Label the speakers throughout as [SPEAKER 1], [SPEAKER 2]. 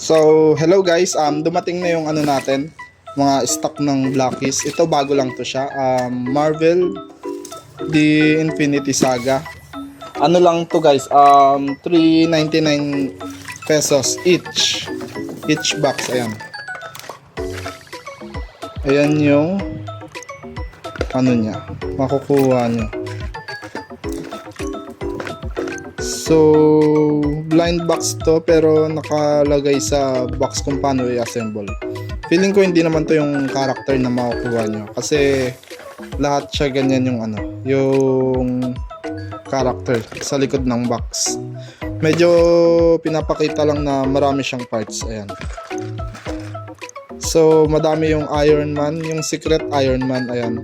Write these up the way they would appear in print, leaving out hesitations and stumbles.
[SPEAKER 1] So, hello guys. Dumating na yung ano natin, mga stock ng Blackies. Ito bago lang to siya. Marvel The Infinity Saga. Ano lang to guys, 399 pesos each. Each box, ayan. Ayan yung ano niya, makukuha nyo. So, blind box to pero nakalagay sa box kung paano i-assemble. Feeling ko hindi naman to yung character na makukuha nyo kasi lahat siya ganyan yung ano, yung character sa likod ng box. Medyo pinapakita lang na marami siyang parts, ayan. So, madami yung Iron Man, yung secret Iron Man, ayan.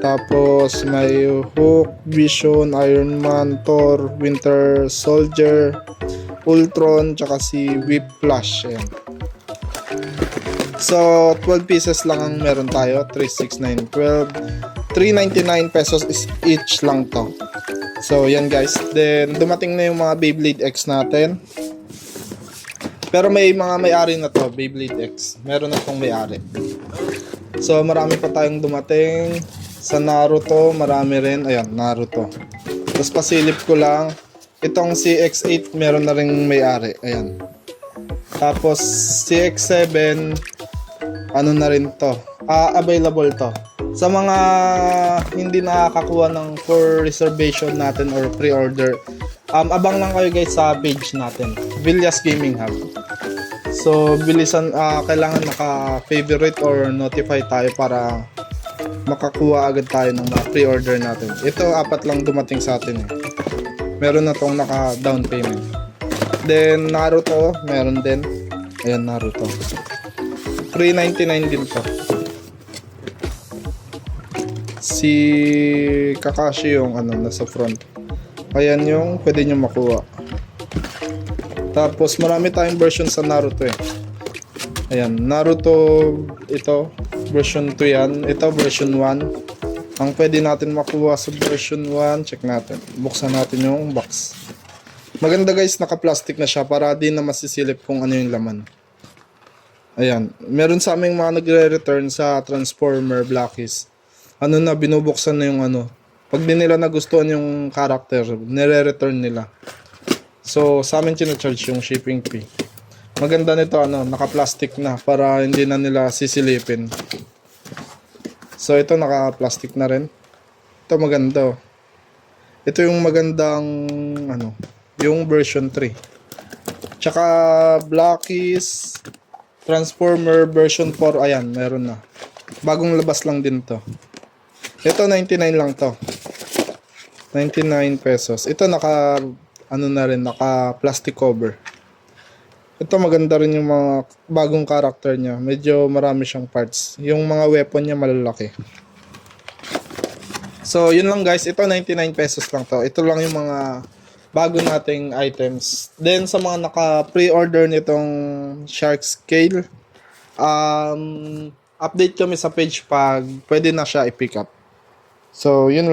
[SPEAKER 1] Tapos may Hulk, Vision, Iron Man, Thor, Winter Soldier, Ultron, tsaka si Whiplash. Ayan. So 12 pieces lang ang meron tayo. 3, 6, 9, 12. 399 pesos is each lang to. So yan guys. Then dumating na yung mga Beyblade X natin. Pero may mga may-ari na to, Beyblade X. Meron na tong may-ari. So marami pa tayong dumating. Sa Naruto, marami rin. Ayan, Naruto. Tapos pasilip ko lang. Itong CX8, meron na rin may-ari. Ayan. Tapos CX7, ano na rin to. Available to. Sa mga hindi nakakakuha ng for reservation natin or pre-order, abang lang kayo guys sa page natin. Villas Gaming Hub. So, bilisan, kailangan naka-favorite or notify tayo para makakuha agad tayo ng mga pre-order natin. Ito, 4 lang dumating sa atin eh. Meron na tong naka-down payment. Then, Naruto, meron din. Ayan, Naruto. 399 din to. Si Kakashi yung ano, nasa front. Ayan yung pwede nyo makuha. Tapos, marami tayong version sa Naruto eh. Ayan, Naruto, ito, version 2 yan. Ito, version 1. Ang pwede natin makuha sa version 1, check natin. Buksan natin yung box. Maganda guys, naka-plastic na siya para di na masisilip kung ano yung laman. Ayan, meron sa aming mga nagre-return sa Transformer Blackies. Ano na, binubuksan na yung ano. Pag di nila nagustuhan yung character, nire-return nila. So, sa amin charge yung shipping fee. Maganda nito, ano, naka-plastic na para hindi na nila sisilipin. So, ito naka-plastic na rin. Ito maganda. Ito yung magandang, ano, yung version 3. Tsaka, Blackies, Transformer version 4, ayan, meron na. Bagong labas lang din to. Ito, 99 lang to. 99 pesos. Ito naka, ano na rin, naka-plastic cover. Ito maganda rin yung mga bagong character niya. Medyo marami siyang parts. Yung mga weapon niya malalaki. So, yun lang guys. Ito 99 pesos lang to. Ito lang yung mga bago nating items. Then, sa mga naka-pre-order nitong Shark Scale, update kami sa page pag pwede na siya i-pick up. So, yun